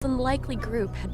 unlikely group had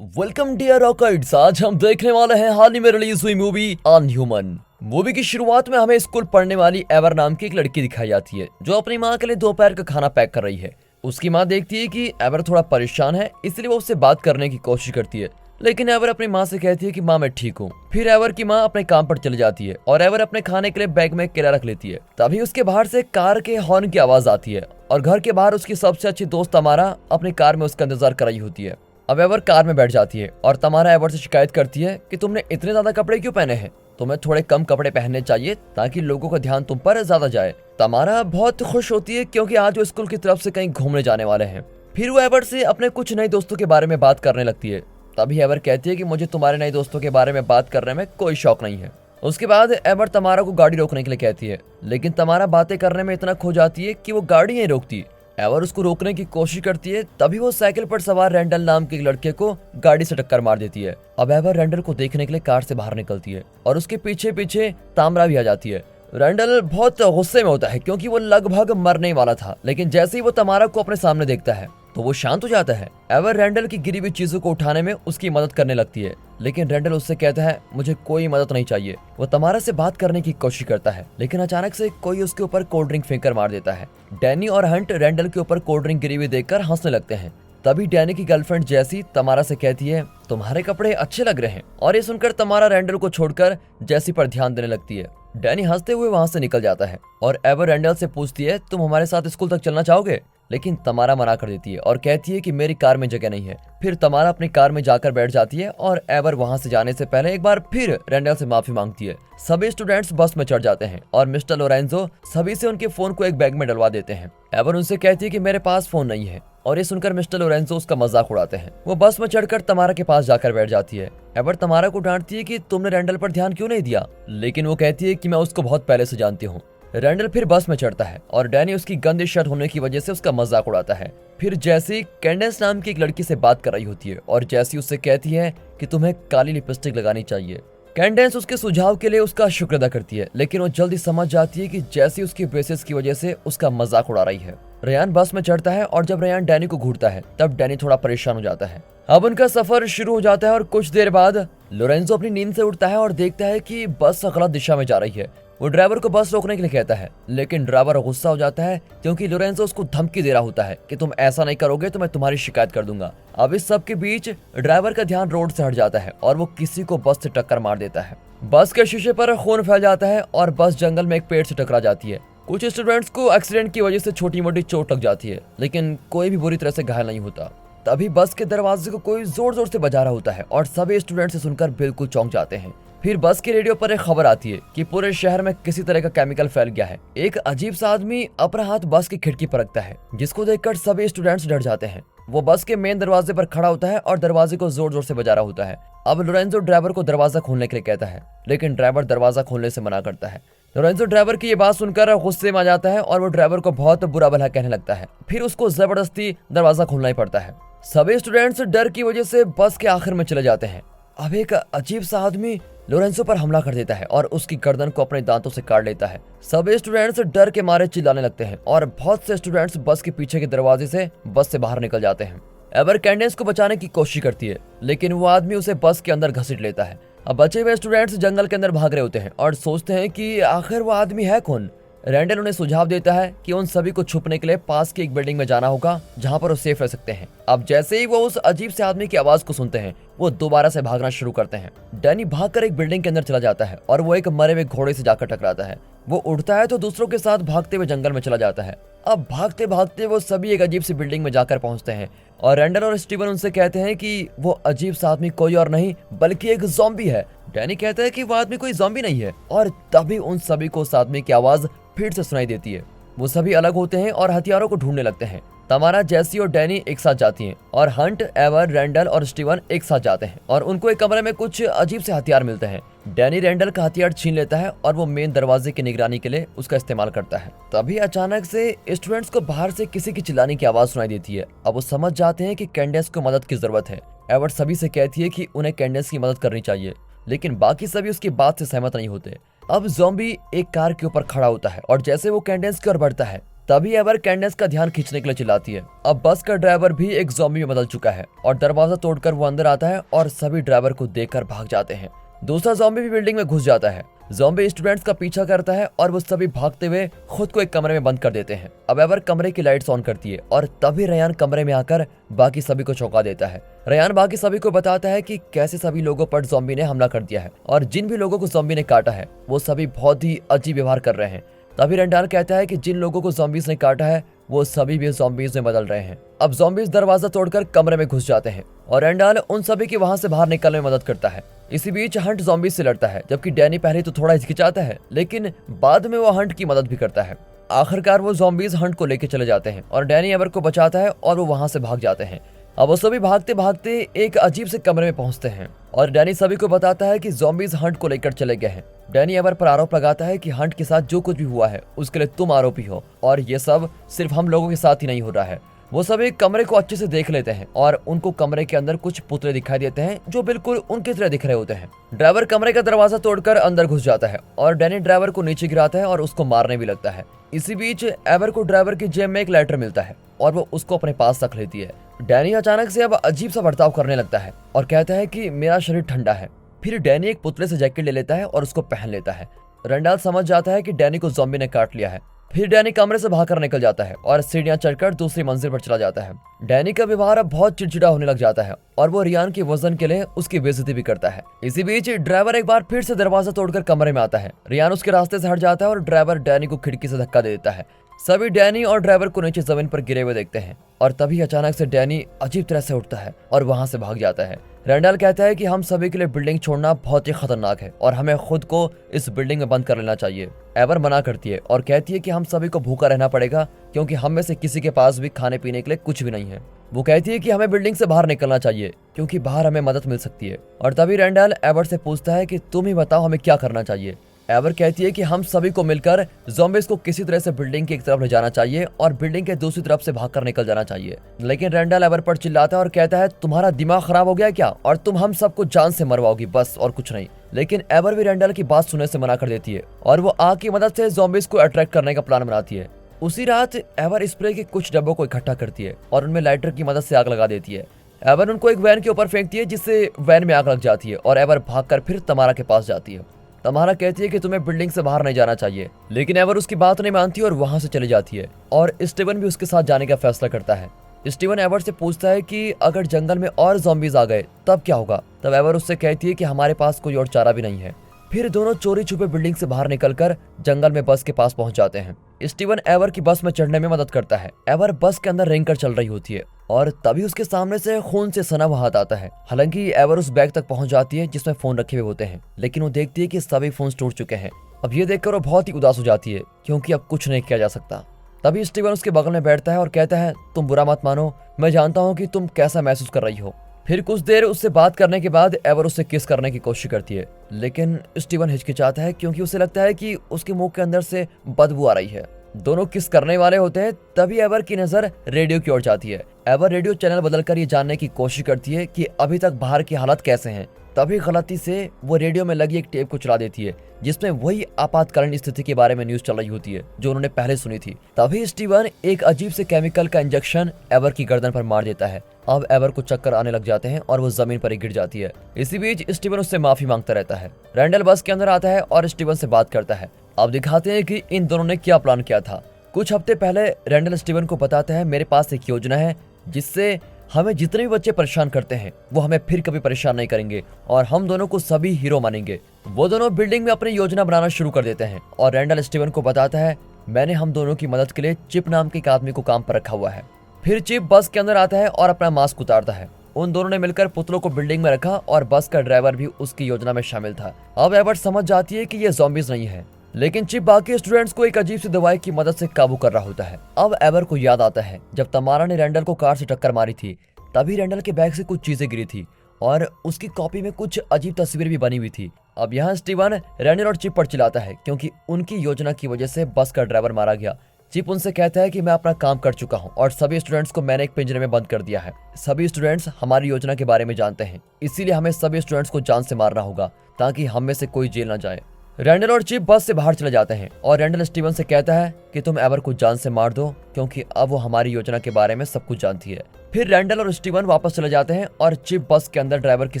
welcome dear rockets. आज हम देखने वाले हैं हाल ही में रिलीज हुई मूवी अनह्यूमन। मूवी की शुरुआत में हमें स्कूल पढ़ने वाली एवर नाम की एक लड़की दिखाई जाती है जो अपनी माँ के लिए दोपहर का खाना पैक कर रही है। उसकी माँ देखती है कि एवर थोड़ा परेशान है, इसलिए वो उससे बात करने की कोशिश करती है, लेकिन एवर अपनी माँ से कहती है कि माँ मैं ठीक हूँ। फिर एवर की माँ अपने काम पर चली जाती है और एवर अपने खाने के लिए बैग में केला रख लेती है। तभी उसके बाहर से कार के हॉर्न की आवाज आती है और घर के बाहर उसकी सबसे अच्छी दोस्त तमारा अपनी कार में उसका इंतजार कर रही होती है। अब एवर कार में बैठ जाती है और तमारा एवर से शिकायत करती है कि तुमने इतने ज्यादा कपड़े क्यों पहने हैं, तुम्हें थोड़े कम कपड़े पहनने चाहिए ताकि लोगों का ध्यान तुम पर ज्यादा जाए। तमारा बहुत खुश होती है क्योंकि आज वो स्कूल की तरफ से कहीं घूमने जाने वाले हैं। फिर वो एवर से अपने कुछ नए दोस्तों के बारे में बात करने लगती है। तभी एवर कहती है कि मुझे तुम्हारे नए दोस्तों के बारे में बात करने में कोई शौक नहीं है। उसके बाद एवर तमारा को गाड़ी रोकने के लिए कहती है, लेकिन तमारा बातें करने में इतना खो जाती है कि वो गाड़ी नहीं रोकती। एवर उसको रोकने की कोशिश करती है, तभी वो साइकिल पर सवार रैंडल नाम के एक लड़के को गाड़ी से टक्कर मार देती है। अब एवर रैंडल को देखने के लिए कार से बाहर निकलती है और उसके पीछे पीछे तामरा भी आ जाती है। रैंडल बहुत गुस्से में होता है क्योंकि वो लगभग मरने वाला था, लेकिन जैसे ही वो तमारा को अपने सामने देखता है तो वो शांत हो जाता है। एवर रैंडल की गिरी हुई चीजों को उठाने में उसकी मदद करने लगती है, लेकिन रैंडल उससे कहता है मुझे कोई मदद नहीं चाहिए। वो तमारा से बात करने की कोशिश करता है, लेकिन अचानक से कोई उसके ऊपर कोल्ड ड्रिंक फेंकर मार देता है। डैनी और हंट रैंडल के ऊपर कोल्ड ड्रिंक गिरी हुई देखकर हंसने लगते हैं। तभी डैनी की गर्लफ्रेंड जैसी तमारा से कहती है तुम्हारे कपड़े अच्छे लग रहे हैं, और ये सुनकर तमारा रैंडल को छोड़कर जैसी पर ध्यान देने लगती है। डैनी हंसते हुए वहां से निकल जाता है और एवर रैंडल से पूछती है तुम हमारे साथ स्कूल तक चलना चाहोगे, लेकिन तमारा मना कर देती है और कहती है कि मेरी कार में जगह नहीं है। फिर तमारा अपनी कार में जाकर बैठ जाती है और एवर वहां से जाने से पहले एक बार फिर रैंडल से माफी मांगती है। सभी स्टूडेंट्स बस में चढ़ जाते हैं और मिस्टर लोरेंजो सभी से उनके फोन को एक बैग में डलवा देते हैं। एवर उनसे कहती है कि मेरे पास फोन नहीं है, और ये सुनकर मिस्टर लोरेंजो उसका मजाक उड़ाते हैं। वो बस में चढ़कर तमारा के पास जाकर बैठ जाती है। एवर तमारा को डांटती है कि तुमने रैंडल पर ध्यान क्यों नहीं दिया, लेकिन वो कहती है कि मैं उसको बहुत पहले से जानती हूँ। रैंडल फिर बस में चढ़ता है और डैनी उसकी गंदी शर्ट होने की वजह से उसका मजाक उड़ाता है। फिर जैसी कैंडेंस नाम की एक लड़की से बात कर रही होती है और जैसी उससे कहती है कि तुम्हें काली लिपस्टिक लगानी चाहिए। कैंडेंस उसके सुझाव के लिए उसका शुक्र अदा करती है, लेकिन वो जल्दी समझ जाती है कि जैसी उसकी ब्रेसेस की वजह से उसका मजाक उड़ा रही है। रेयान बस में चढ़ता है और जब रेयान डैनी को घूरता है तब डैनी थोड़ा परेशान हो जाता है। अब उनका सफर शुरू हो जाता है और कुछ देर बाद लोरेंजो अपनी नींद से उठता है और देखता है कि बस गलत दिशा में जा रही है। वो ड्राइवर को बस रोकने के लिए कहता है, लेकिन ड्राइवर गुस्सा हो जाता है क्योंकि लोरेंजो उसको धमकी दे रहा होता है कि तुम ऐसा नहीं करोगे तो मैं तुम्हारी शिकायत कर दूंगा। अब इस सब के बीच ड्राइवर का ध्यान रोड से हट जाता है और वो किसी को बस से टक्कर मार देता है। बस के शीशे पर खून फैल जाता है और बस जंगल में एक पेड़ से टकरा जाती है। कुछ स्टूडेंट्स को एक्सीडेंट की वजह से छोटी मोटी चोट लग जाती है, लेकिन कोई भी बुरी तरह से घायल नहीं होता। तभी बस के दरवाजे को कोई जोर जोर से बजा रहा होता है और सभी स्टूडेंट्स से सुनकर बिल्कुल चौंक जाते हैं। फिर बस के रेडियो पर एक खबर आती है कि पूरे शहर में किसी तरह का केमिकल फैल गया है। एक अजीब सा आदमी अपना हाथ बस की खिड़की पर रखता है, जिसको देखकर सभी स्टूडेंट्स डर जाते हैं। वो बस के मेन दरवाजे पर खड़ा होता है और दरवाजे को जोर जोर से बजा रहा होता है। अब लोरेंजो ड्राइवर को दरवाजा खोलने के लिए कहता है, लेकिन ड्राइवर दरवाजा खोलने से मना करता है। लोरेंजो ड्राइवर की ये बात सुनकर गुस्से में आ जाता है और वो ड्राइवर को बहुत बुरा भला कहने लगता है। फिर उसको जबरदस्ती दरवाजा खोलना ही पड़ता है। सभी स्टूडेंट्स डर की वजह से बस के आखिर में चले जाते हैं। अब एक अजीब सा आदमी लोरेंजो पर हमला कर देता है और उसकी गर्दन को अपने दांतों से काट लेता है। सभी स्टूडेंट्स डर के मारे चिल्लाने लगते हैं और बहुत से स्टूडेंट्स बस के पीछे के दरवाजे से बस से बाहर निकल जाते हैं। एवर कैंडेंस को बचाने की कोशिश करती है, लेकिन वो आदमी उसे बस के अंदर घसीट लेता है। अब बचे हुए स्टूडेंट्स जंगल के अंदर भाग रहे होते हैं और सोचते हैं कि आखिर वो आदमी है कौन। रैंडल उन्हें सुझाव देता है कि उन सभी को छुपने के लिए पास की एक बिल्डिंग में जाना होगा जहां पर वो सेफ रह सकते हैं। अब जैसे ही वो उस अजीब से आदमी की आवाज को सुनते हैं, वो दोबारा से भागना शुरू करते हैं। डैनी भागकर एक बिल्डिंग के अंदर चला जाता है और वो एक मरे हुए घोड़े से जाकर टकराता है। वो उड़ता है तो दूसरों के साथ भागते हुए जंगल में चला जाता है। अब भागते भागते वो सभी एक अजीब सी बिल्डिंग में जाकर पहुंचते हैं और रैंडल और स्टीवन उनसे कहते हैं कि वो अजीब सा आदमी कोई और नहीं बल्कि एक ज़ॉम्बी है। डैनी कहता है कि वो आदमी कोई ज़ॉम्बी नहीं है, और तभी उन सभी को उस आदमी की आवाज फिर से सुनाई देती है। वो सभी अलग होते हैं और हथियारों को ढूंढने लगते हैं। तमारा, जैसी और डैनी एक साथ जाती हैं और हंट, एवर, रैंडल और स्टीवन एक साथ जाते हैं और उनको एक कमरे में कुछ अजीब से हथियार मिलते हैं। डैनी रैंडल का हथियार छीन लेता है और वो मेन दरवाजे की निगरानी के लिए उसका इस्तेमाल करता है। तभी अचानक से स्टूडेंट्स को बाहर से किसी की चिल्लाने की आवाज सुनाई देती है। अब वो समझ जाते हैं कि कैंडेंस को मदद की जरूरत है। एवर सभी से कहती है कि उन्हें कैंडेंस की मदद करनी चाहिए। लेकिन बाकी सभी उसकी बात से सहमत नहीं होते। अब ज़ॉम्बी एक कार के ऊपर खड़ा होता है और जैसे वो कैंडेंस की ओर बढ़ता है तभी एवर कैंडेंस का ध्यान खींचने के लिए चिल्लाती है। अब बस का ड्राइवर भी एक ज़ॉम्बी में बदल चुका है और दरवाजा तोड़कर वो अंदर आता है और सभी ड्राइवर को देखकर भाग जाते हैं। दूसरा ज़ॉम्बी भी बिल्डिंग में घुस जाता है। ज़ॉम्बी स्टूडेंट्स का पीछा करता है और वो सभी भागते हुए खुद को एक कमरे में बंद कर देते हैं। अब एवर कमरे की लाइट्स ऑन करती है और तभी रेयान कमरे में आकर बाकी सभी को चौंका देता है। रेयान बाकी सभी को बताता है कि कैसे सभी लोगों पर ज़ॉम्बी ने हमला कर दिया है और जिन भी लोगों को ज़ॉम्बी ने काटा है वो सभी बहुत ही अजीब व्यवहार कर रहे हैं। तभी रेंडाल कहता है कि जिन लोगों को ज़ॉम्बीज ने काटा है वो सभी भी ज़ॉम्बीज में बदल रहे हैं। अब ज़ॉम्बीज दरवाजा तोड़कर कमरे में घुस जाते हैं और रेंडाल उन सभी की वहां से बाहर निकलने में मदद करता है। इसी बीच हंट ज़ॉम्बीज से लड़ता है, जबकि डैनी पहले तो थोड़ा हिचकिचाता है लेकिन बाद में वो हंट की मदद भी करता है। आखिरकार वो ज़ॉम्बीज हंट को लेकर चले जाते हैं और डैनी एवर को बचाता है और वो वहां से भाग जाते हैं। अब वो सभी भागते भागते एक अजीब से कमरे में पहुंचते हैं और डैनी सभी को बताता है कि ज़ॉम्बीज हंट को लेकर चले गए हैं। डैनी एवर पर आरोप लगाता है कि हंट के साथ जो कुछ भी हुआ है उसके लिए तुम आरोपी हो और ये सब सिर्फ हम लोगों के साथ ही नहीं हो रहा है। वो सभी कमरे को अच्छे से देख लेते हैं और उनको कमरे के अंदर कुछ पुतले दिखाई देते हैं जो बिल्कुल उनकी तरह दिख रहे होते हैं। ड्राइवर कमरे का दरवाजा तोड़कर अंदर घुस जाता है और डैनी ड्राइवर को नीचे गिराता है और उसको मारने भी लगता है। इसी बीच एवर को ड्राइवर की जेब में एक लेटर मिलता है और वो उसको अपने पास रख लेती है। डैनी अचानक से अब अजीब सा बर्ताव करने लगता है और कहता है कि मेरा शरीर ठंडा है। फिर डैनी एक पुतले से जैकेट ले लेता है और उसको पहन लेता है। रेंडाल समझ जाता है कि डैनी को ज़ॉम्बी ने काट लिया है। फिर डैनी कमरे से भागकर निकल जाता है और सीढ़ियां चढ़कर दूसरी मंजिल पर चला जाता है। डैनी का व्यवहार अब बहुत चिड़चिड़ा होने लग जाता है और वो रियान के वजन के लिए उसकी बेइज्जती भी करता है। इसी बीच ड्राइवर एक बार फिर से दरवाजा तोड़कर कमरे में आता है। रियान उसके रास्ते से हट जाता है और ड्राइवर डैनी को खिड़की से धक्का दे देता है। सभी डैनी और ड्राइवर को नीचे जमीन पर गिरे हुए देखते हैं और तभी अचानक से डैनी अजीब तरह से उठता है और वहां से भाग जाता है। रेंडाल कहता है कि हम सभी के लिए बिल्डिंग छोड़ना बहुत ही खतरनाक है और हमें खुद को इस बिल्डिंग में बंद कर लेना चाहिए। एवर मना करती है और कहती है कि हम सभी को भूखा रहना पड़ेगा क्योंकि हम में से किसी के पास भी खाने पीने के लिए कुछ भी नहीं है। वो कहती है कि हमें बिल्डिंग से बाहर निकलना चाहिए क्योंकि बाहर हमें मदद मिल सकती है। और तभी रेंडाल एवर से पूछता है कि तुम ही बताओ हमें क्या करना चाहिए। एवर कहती है कि हम सभी को मिलकर ज़ॉम्बीज को किसी तरह से बिल्डिंग की एक तरफ ले जाना चाहिए और बिल्डिंग के दूसरी तरफ से भागकर निकल जाना चाहिए। लेकिन रेंडाल एवर पर चिल्लाता है और कहता है तुम्हारा दिमाग खराब हो गया क्या और तुम हम सबको जान से मरवाओगी बस और कुछ नहीं। लेकिन एवर भी रेंडाल की बात सुनने से मना कर देती है और वो आग की मदद से ज़ॉम्बीज को अट्रैक्ट करने का प्लान बनाती है। उसी रात एवर स्प्रे के कुछ डब्बों को इकट्ठा करती है और उनमें लाइटर की मदद से आग लगा देती है। एवर उनको एक वैन के ऊपर फेंकती है जिससे वैन में आग लग जाती है और एवर भागकर फिर तमारा के पास जाती है। तमारा कहती है कि तुम्हें बिल्डिंग से बाहर नहीं जाना चाहिए, लेकिन एवर उसकी बात नहीं मानती और वहां से चली जाती है और स्टीवन भी उसके साथ जाने का फैसला करता है। स्टीवन एवर से पूछता है कि अगर जंगल में और ज़ॉम्बीज आ गए तब क्या होगा। तब एवर उससे कहती है कि हमारे पास कोई और चारा भी नहीं है। फिर दोनों चोरी छुपे बिल्डिंग से बाहर निकलकर जंगल में बस के पास पहुंच जाते हैं। स्टीवन एवर की बस में चढ़ने में मदद करता है। एवर बस के अंदर रेंग कर चल रही होती है और तभी उसके सामने से खून से सना हुआ हाथ आता है। हालांकि एवर उस बैग तक पहुंच जाती है जिसमें फोन रखे हुए होते हैं, लेकिन वो देखती है कि सभी फोन टूट चुके हैं। अब ये देखकर वो बहुत ही उदास हो जाती है क्योंकि अब कुछ नहीं किया जा सकता। तभी स्टीवन उसके बगल में बैठता है और कहता है तुम बुरा मत मानो, मैं जानता हूँ कि तुम कैसा महसूस कर रही हो। फिर कुछ देर उससे बात करने के बाद एवर उससे किस करने की कोशिश करती है, लेकिन स्टीवन हिचकिचाता है क्योंकि उसे लगता है कि उसके मुंह के अंदर से बदबू आ रही है। दोनों किस करने वाले होते हैं तभी एवर की नजर रेडियो की ओर जाती है। एवर रेडियो चैनल बदलकर ये जानने की कोशिश करती है कि अभी तक बाहर की हालत कैसे हैं। तभी गलती से वो रेडियो में लगी एक टेप को चला देती है जिसमें वही आपातकालीन स्थिति के बारे में न्यूज चल रही होती है जो उन्होंने पहले सुनी थी। तभी स्टीवन एक अजीब से केमिकल का इंजेक्शन एवर की गर्दन पर मार देता है। अब एवर को चक्कर आने लग जाते हैं और वो जमीन पर ही गिर जाती है। इसी बीच स्टीवन उससे माफी मांगता रहता है। रेंडल बस के अंदर आता है और स्टीवन से बात करता है। अब दिखाते हैं कि इन दोनों ने क्या प्लान किया था। कुछ हफ्ते पहले रेंडल स्टीवन को बताता है मेरे पास एक योजना है जिससे हमें जितने भी बच्चे परेशान करते हैं वो हमें फिर कभी परेशान नहीं करेंगे और हम दोनों को सभी हीरो मानेंगे। वो दोनों बिल्डिंग में अपनी योजना बनाना शुरू कर देते हैं और रेंडल स्टीवन को बताता है मैंने हम दोनों की मदद के लिए चिप नाम के एक आदमी को काम पर रखा हुआ है। फिर चिप बस के अंदर आता है और अपना मास्क उतारता है। उन दोनों ने मिलकर पुतलों को बिल्डिंग में रखा और बस का ड्राइवर भी उसकी योजना में शामिल था। अब एवर समझ जाती है कि ये ज़ॉम्बीज नहीं है, लेकिन चिप बाकी स्टूडेंट्स को एक अजीब सी दवाई की मदद से काबू कर रहा होता है। अब एवर को याद आता है जब तमारा ने रेंडल को कार से टक्कर मारी थी तभी रेंडल के बैग से कुछ चीजें गिरी थी और उसकी कॉपी में कुछ अजीब तस्वीर भी बनी हुई थी। अब यहाँ स्टीवन रेंडल और चिप पर चिल्लाता है क्योंकि उनकी योजना की वजह से बस का ड्राइवर मारा गया। चिप उनसे कहता है कि मैं अपना काम कर चुका हूँ और सभी स्टूडेंट्स को मैंने एक पिंजरे में बंद कर दिया है। सभी स्टूडेंट्स हमारी योजना के बारे में जानते हैं, इसीलिए हमें सभी स्टूडेंट्स को जान से मारना होगा ताकि हम में से कोई जेल ना जाए। रैंडल और चिप बस से बाहर चले जाते हैं और रैंडल स्टीवन से कहता है कि तुम एवर को जान से मार दो क्योंकि अब वो हमारी योजना के बारे में सब कुछ जानती है। फिर रैंडल और स्टीवन वापस चले जाते हैं और चिप बस के अंदर ड्राइवर की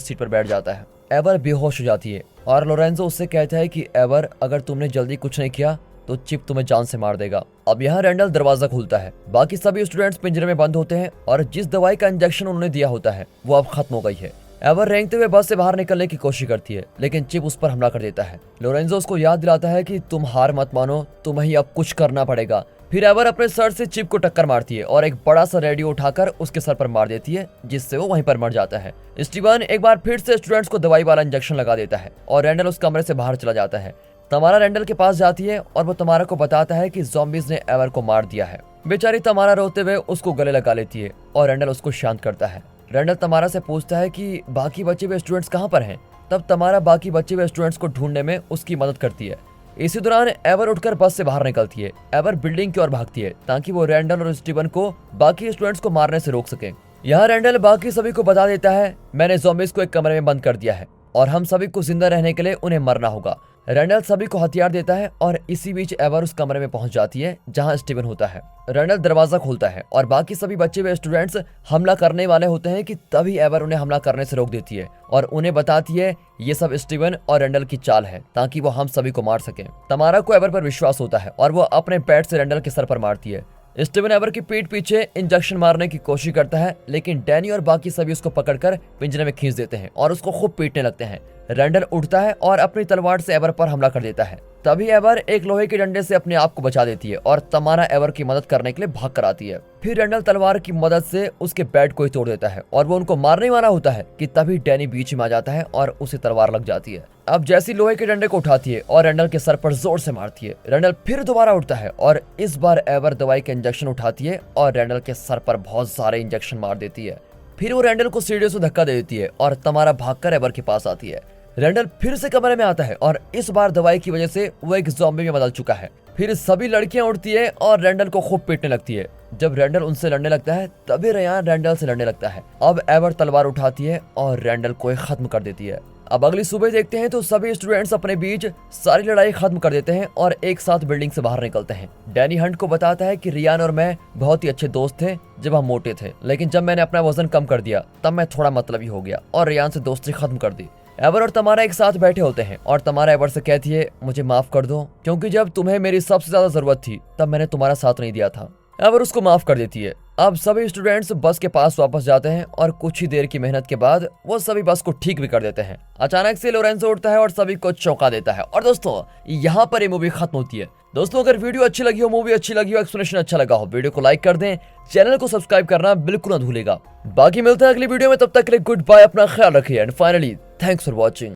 सीट पर बैठ जाता है। एवर बेहोश हो जाती है और लोरेंजो उससे कहता है कि एवर, अगर तुमने जल्दी कुछ नहीं किया तो चिप तुम्हें जान से मार देगा। अब यहाँ रैंडल दरवाजा खोलता है। बाकी सभी स्टूडेंट्स पिंजरे में बंद होते हैं और जिस दवाई का इंजेक्शन उन्होंने दिया होता है वो अब खत्म हो गई है। एवर रेंगते हुए बस से बाहर निकलने की कोशिश करती है लेकिन चिप उस पर हमला कर देता है। लोरेंजो उसको याद दिलाता है कि तुम हार मत मानो, तुम्हें ही अब कुछ करना पड़ेगा। फिर एवर अपने सर से चिप को टक्कर मारती है और एक बड़ा सा रेडियो उठाकर उसके सर पर मार देती है, जिससे वो वहीं पर मर जाता है। स्टीवन एक बार फिर से स्टूडेंट्स को दवाई वाला इंजेक्शन लगा देता है और रैंडल उस कमरे से बाहर चला जाता है। तमारा रैंडल के पास जाती है और वो तमारा को बताता है कि ज़ॉम्बीज ने एवर को मार दिया है। बेचारी तमारा रोते हुए उसको गले लगा लेती है और रैंडल उसको शांत करता है। रैंडल तमारा से पूछता है कि बाकी बचे हुए स्टूडेंट्स कहाँ पर हैं। तब तमारा बाकी बचे हुए स्टूडेंट्स को ढूंढने में उसकी मदद करती है। इसी दौरान एवर उठकर बस से बाहर निकलती है। एवर बिल्डिंग की ओर भागती है ताकि वो रैंडल और स्टीवन को बाकी स्टूडेंट्स को मारने से रोक सके। यहाँ रैंडल बाकी सभी को बता देता है, मैंने ज़ॉम्बीज को एक कमरे में बंद कर दिया है और हम सभी को जिंदा रहने के लिए उन्हें मरना होगा। रैंडल सभी को हथियार देता है और इसी बीच एवर उस कमरे में पहुंच जाती है जहां स्टीवन होता है। रैंडल दरवाजा खोलता है और बाकी सभी बचे हुए स्टूडेंट्स हमला करने वाले होते हैं कि तभी एवर उन्हें हमला करने से रोक देती है और उन्हें बताती है ये सब स्टीवन और रैंडल की चाल है ताकि वो हम सभी को मार सके। तमारा को एवर पर विश्वास होता है और वो अपने पैड से रैंडल के सर पर मारती है। स्टीवन एवर की पीठ पीछे इंजेक्शन मारने की कोशिश करता है लेकिन डैनी और बाकी सभी उसको पकड़कर पिंजरे में खींच देते हैं और उसको खूब पीटने लगते हैं। रैंडल उठता है और अपनी तलवार से एवर पर हमला कर देता है। तभी एवर एक लोहे के डंडे से अपने आप को बचा देती है और तमारा एवर की मदद करने के लिए भाग कर आती है। फिर रैंडल तलवार की मदद से उसके बेड को ही तोड़ देता है और वो उनको मारने वाला होता है कि तभी डैनी बीच में आ जाता है और उसे तलवार लग जाती है। अब जैसी लोहे के डंडे को उठाती है और रैंडल के सर पर जोर से मारती है। रैंडल फिर दोबारा उठता है और इस बार एवर दवाई के इंजेक्शन उठाती है और रैंडल के सर पर बहुत सारे इंजेक्शन मार देती है। फिर वो रैंडल को सीढ़ियों से धक्का दे देती है और तमारा भागकर एवर के पास आती है। रैंडल फिर से कमरे में आता है और इस बार दवाई की वजह से वो एक ज़ॉम्बी में बदल चुका है। फिर सभी लड़कियां उठती है और रैंडल को खूब पीटने लगती है। जब रैंडल उनसे लड़ने लगता है तभी रेयान रैंडल से लड़ने लगता है। अब एवर तलवार उठाती है और रैंडल को खत्म कर देती है। अब अगली सुबह देखते हैं तो सभी स्टूडेंट्स अपने बीच सारी लड़ाई खत्म कर देते हैं और एक साथ बिल्डिंग से बाहर निकलते हैं। डैनी हंट को बताता है कि रियान और मैं बहुत ही अच्छे दोस्त थे जब हम मोटे थे, लेकिन जब मैंने अपना वजन कम कर दिया तब मैं थोड़ा मतलबी हो गया और रियान से दोस्ती खत्म कर दी। एवर और तमारा एक साथ बैठे होते हैं और तमारा एवर से कहती है, मुझे माफ कर दो क्योंकि जब तुम्हें मेरी सबसे ज्यादा जरूरत थी तब मैंने तुम्हारा साथ नहीं दिया था। एवर उसको माफ कर देती है। अब सभी स्टूडेंट्स बस के पास वापस जाते हैं और कुछ ही देर की मेहनत के बाद वो सभी बस को ठीक भी कर देते हैं। अचानक से लोरेंजो उठता है और सभी को चौंका देता है। और दोस्तों यहाँ पर ये मूवी खत्म होती है। दोस्तों अगर वीडियो अच्छी लगी हो, मूवी अच्छी लगी हो, एक्सप्लेनेशन अच्छा लगा हो, वीडियो को लाइक कर दें, चैनल को सब्सक्राइब करना बिल्कुल ना भूलेगा। बाकी मिलता है अगली वीडियो में, तब तक के लिए गुड बाय, अपना ख्याल रखिए and finally thanks for watching.